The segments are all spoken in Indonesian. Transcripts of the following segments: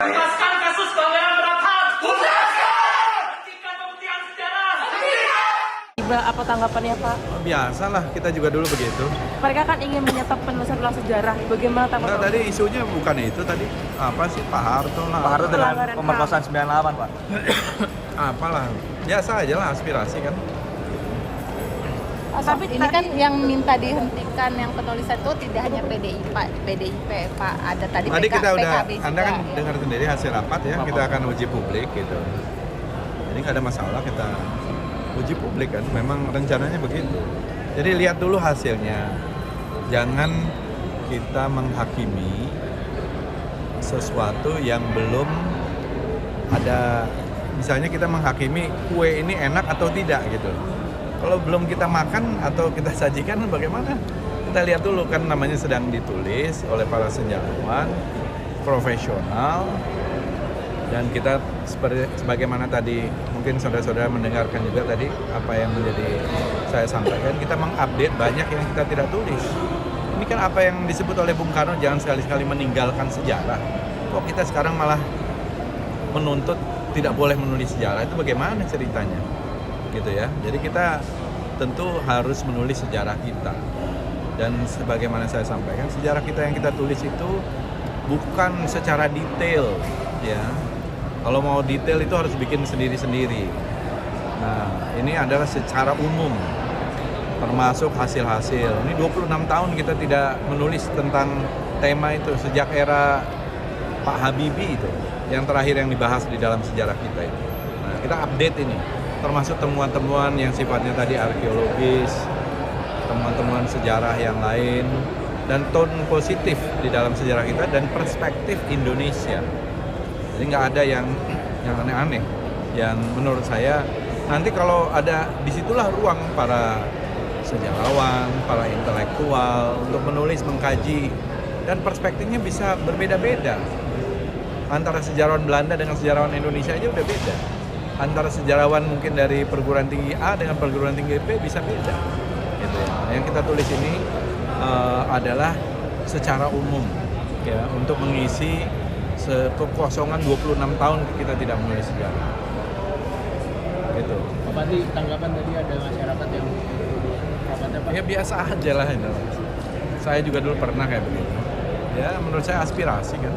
Tuntaskan kasus pelanggaran berat HAM. Tuntaskan! Hentikan pembuktian sejarah. Apa tanggapannya Pak? Biasalah, kita juga dulu begitu. Mereka kan ingin menyetop penulisan ulang sejarah. Bagaimana Nah, tanggapan? tadi isunya bukan itu tadi. Apa sih Pak Harto lah. Pak Harto dengan Pelanggaran pemerkosaan 98, Pak. Apalah. Biasa aja lah aspirasi kan. Tapi ini kan yang minta dihentikan yang penulisan itu tidak hanya PDIP Pak, ada tadi Tadi kita udah, PKB juga. Anda kan dengar sendiri hasil rapat ya, kita akan uji publik gitu. Jadi nggak ada masalah kita uji publik kan, memang rencananya begitu. Jadi lihat dulu hasilnya, jangan kita menghakimi sesuatu yang belum ada. Misalnya kita menghakimi kue ini enak atau tidak gitu. Kalau belum kita makan atau kita sajikan bagaimana? Kita lihat dulu kan, namanya sedang ditulis oleh para sejarawan profesional, dan kita sebagaimana tadi mungkin saudara-saudara mendengarkan juga tadi apa yang menjadi saya sampaikan, kita mengupdate banyak yang kita tidak tulis. Ini kan apa yang disebut oleh Bung Karno, jangan sekali-sekali meninggalkan sejarah. Kok kita sekarang malah menuntut tidak boleh menulis sejarah? Itu bagaimana ceritanya? Gitu ya. Jadi kita tentu harus menulis sejarah kita. Dan sebagaimana saya sampaikan, sejarah kita yang kita tulis itu bukan secara detail ya. Kalau mau detail itu harus bikin sendiri-sendiri. Nah, ini adalah secara umum termasuk hasil-hasil. Ini 26 tahun kita tidak menulis tentang tema itu sejak era Pak Habibie itu. Yang terakhir yang dibahas di dalam sejarah kita itu. Nah, kita update ini, termasuk temuan-temuan yang sifatnya tadi arkeologis, temuan-temuan sejarah yang lain, dan tone positif di dalam sejarah kita dan perspektif Indonesia. Jadi nggak ada yang aneh-aneh. Yang menurut saya nanti kalau ada, disitulah ruang para sejarawan, para intelektual untuk menulis, mengkaji, dan perspektifnya bisa berbeda-beda. Antara sejarawan Belanda dengan sejarawan Indonesia aja udah beda. Antara sejarawan mungkin dari perguruan tinggi A dengan perguruan tinggi B bisa beda. Gitu ya. Yang kita tulis ini adalah secara umum ya, untuk mengisi kekosongan 26 tahun kita tidak menulis sejarah. Gitu. Pak Bupati, tanggapan tadi ada masyarakat yang rapatnya Pak? Ya biasa aja lah itu. Saya juga dulu pernah kayak begitu. Ya menurut saya aspirasi kan.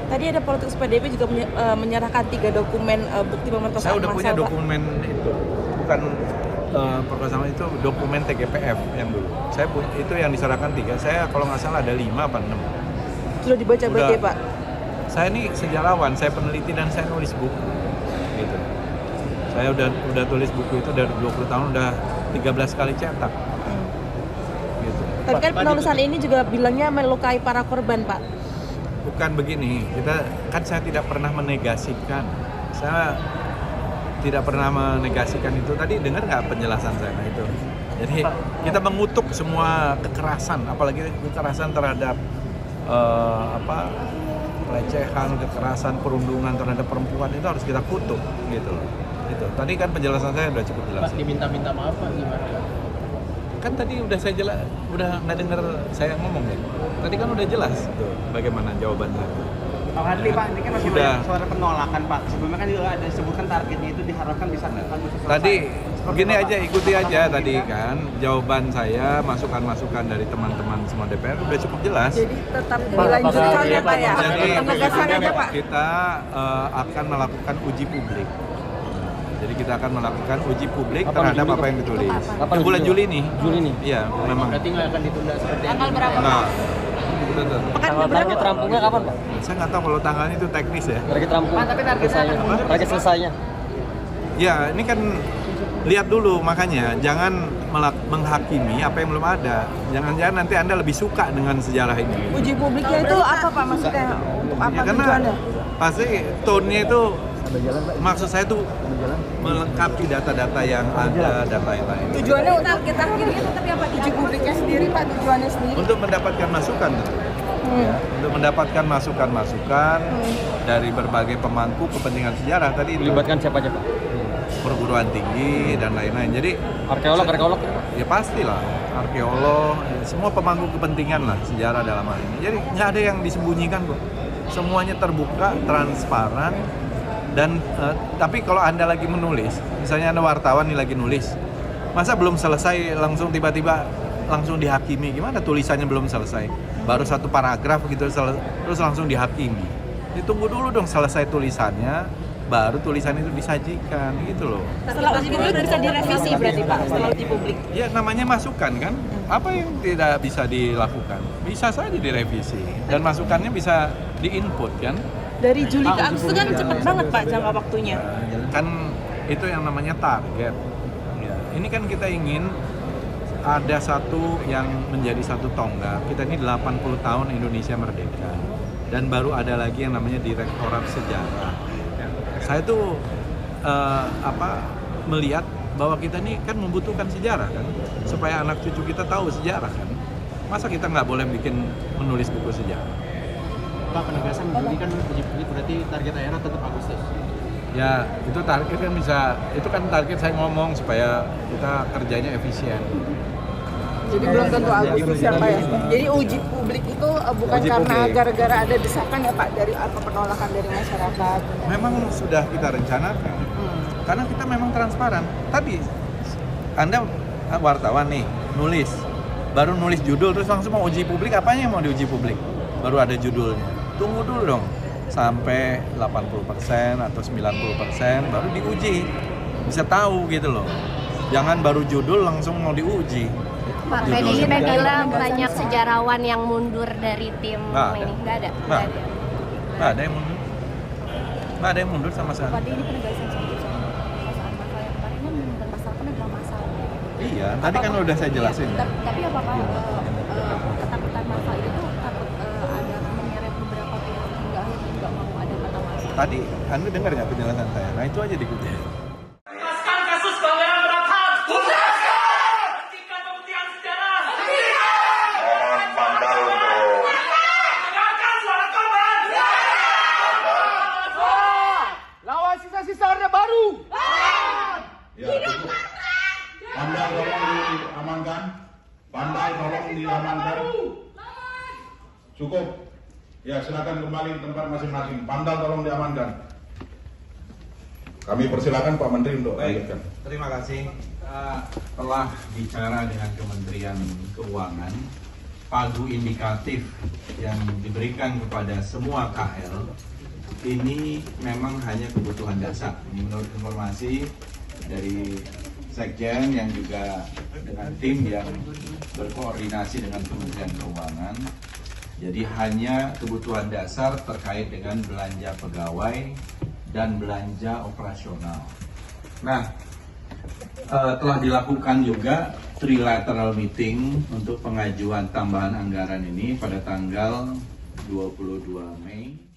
Tadi ada politikus PDIP juga menyerahkan 3 dokumen bukti pemerkosaan Saya udah punya massal, Pak. dokumen itu, bukan perkosaan itu, dokumen TGPF yang dulu. Saya punya itu yang diserahkan 3. Saya kalau nggak salah ada 5 apa 6. Sudah dibaca berarti ya, Pak? Saya ini sejarawan, saya peneliti dan saya nulis buku. Gitu. Saya udah tulis buku itu dari 20 tahun, udah 13 kali cetak. Gitu. Tapi kan penulisan ini juga bilangnya melukai para korban, Pak. Bukan begini, saya tidak pernah menegasikan. Saya tidak pernah menegasikan itu. Tadi dengar nggak penjelasan saya itu? Jadi kita mengutuk semua kekerasan, apalagi kekerasan terhadap pelecehan, kekerasan, perundungan terhadap perempuan itu harus kita kutuk, gitu loh. Itu. Tadi kan penjelasan saya udah cukup jelas. Pas diminta-minta maaf Pak gimana? Kan tadi udah saya jelas, udah nggak dengar saya ngomong ya. Tadi kan udah jelas tuh bagaimana jawaban saya. Pak Fadli, Pak, ini kan masih Udah. banyak suara penolakan, Pak. Sebelumnya kan juga ada disebutkan targetnya itu diharapkan bisa selesai. Tadi Seperti begini apa, aja, Pak? ikuti Apakah aja memungkinkan? tadi kan jawaban saya, masukan-masukan dari teman-teman semua DPR udah cukup jelas. Jadi tetap dilanjutkan ya, Pak ya? Jadi Penegasan aja, Pak. kita akan melakukan uji publik. Jadi kita akan melakukan uji publik terhadap apa yang ditulis. Kapan Di bulan uji, Juli nih. Juli nih? Iya, memang. Berarti nggak akan ditunda seperti yang Tanggal berapa? Nah, betul. Pekan berapa? rampungnya kapan Pak? Saya nggak tahu kalau tanggalnya itu teknis ya. Target rampung. Pak, tapi targetnya akan mundur. Target selesainya. Ya, ini kan lihat dulu, makanya jangan menghakimi apa yang belum ada. Jangan-jangan nanti Anda lebih suka dengan sejarah ini. Uji publiknya itu apa, Pak? Maksudnya untuk apa Ya, karena tujuannya? pasti tone-nya itu, maksud saya tuh melengkapi data-data yang ada dan lain-lain. Tujuannya untuk kita akhirnya tetap apa? Uji publiknya sendiri, Pak, tujuannya sendiri. Untuk mendapatkan masukan tentu. Ya, untuk mendapatkan masukan-masukan dari berbagai pemangku kepentingan sejarah tadi itu. Melibatkan siapa aja Pak? Perguruan tinggi dan lain-lain. Jadi Arkeolog. ya pastilah arkeolog, ya, semua pemangku kepentingan lah sejarah dalam hal ini. Jadi nggak ada yang disembunyikan kok. semuanya terbuka, transparan, dan tapi kalau Anda lagi menulis, misalnya Anda wartawan nih lagi nulis, masa belum selesai langsung tiba-tiba langsung dihakimi? Gimana tulisannya belum selesai? Baru satu paragraf gitu terus langsung dihakimi. Ditunggu dulu dong selesai tulisannya, baru tulisan itu disajikan gitu loh. Setelah uji publik bisa direvisi berarti Pak, setelah uji publik. Ya namanya masukan kan, apa yang tidak bisa dilakukan? Bisa saja direvisi dan masukannya bisa di-input kan. Dari Juli ke Agustus kan cepet banget Pak jangka waktunya. Kan itu yang namanya target. Ya, ini kan kita ingin ada satu yang menjadi satu tonggak. Kita ini 80 tahun Indonesia merdeka dan baru ada lagi yang namanya Direktorat Sejarah. Saya tuh melihat bahwa kita ini kan membutuhkan sejarah kan, supaya anak cucu kita tahu sejarah kan. Masa kita nggak boleh menulis buku sejarah? Pak, penegasan Juli kan uji publik berarti target daerah tetap Agustus. Ya, itu target kan itu kan target saya ngomong supaya kita kerjanya efisien. Jadi belum tentu Agustus ya Pak ya. Jadi uji publik itu bukan Uji karena publik. gara-gara ada desakan ya Pak dari atau penolakan dari masyarakat. Memang sudah kita rencanakan. Karena kita memang transparan. Tadi Anda wartawan nih, baru nulis judul terus langsung mau uji publik, apanya yang mau diuji publik? Baru ada judulnya. Tunggu dulu dong sampai 80% atau 90% baru diuji. Bisa tahu gitu loh. Jangan baru judul langsung mau diuji. Pak, PDIP bilang banyak sejarawan yang mundur dari tim ini. Nggak ada? Nggak ada yang mundur. Nggak ada yang mundur sama sekali. Tadi ini penegasan soal masalah yang kemarin kan bermasalah adalah masalah. Iya, tadi kan udah saya jelasin. Tapi apakah ketakutan masa itu takut ada menyeret beberapa pihak hingga akhirnya nggak mau ada kata masalah? Tadi Anda dengar nggak penjelasan saya? Nah itu aja dikutip. Tuntaskan kasus Pangeran Berakham. Tuntaskan! Hentikan pembuktian sejarah. Mohon pandal untuk Dengarkan suara korban. Lawan sisa-sisa Orde Baru. ya cukup. Pandal tolong diamankan. Pandal tolong diamankan. Cukup. Ya silakan kembali ke tempat masing-masing. Pandal tolong diamankan. Kami persilakan Pak Menteri untuk lanjutkan. Terima kasih. Kita telah bicara dengan Kementerian Keuangan. Pagu indikatif yang diberikan kepada semua KL ini memang hanya kebutuhan dasar. Ini menurut informasi dari Sekjen yang juga dengan tim yang berkoordinasi dengan Kementerian Keuangan. Jadi hanya kebutuhan dasar terkait dengan belanja pegawai dan belanja operasional. Nah, telah dilakukan juga trilateral meeting untuk pengajuan tambahan anggaran ini pada tanggal 22 Mei.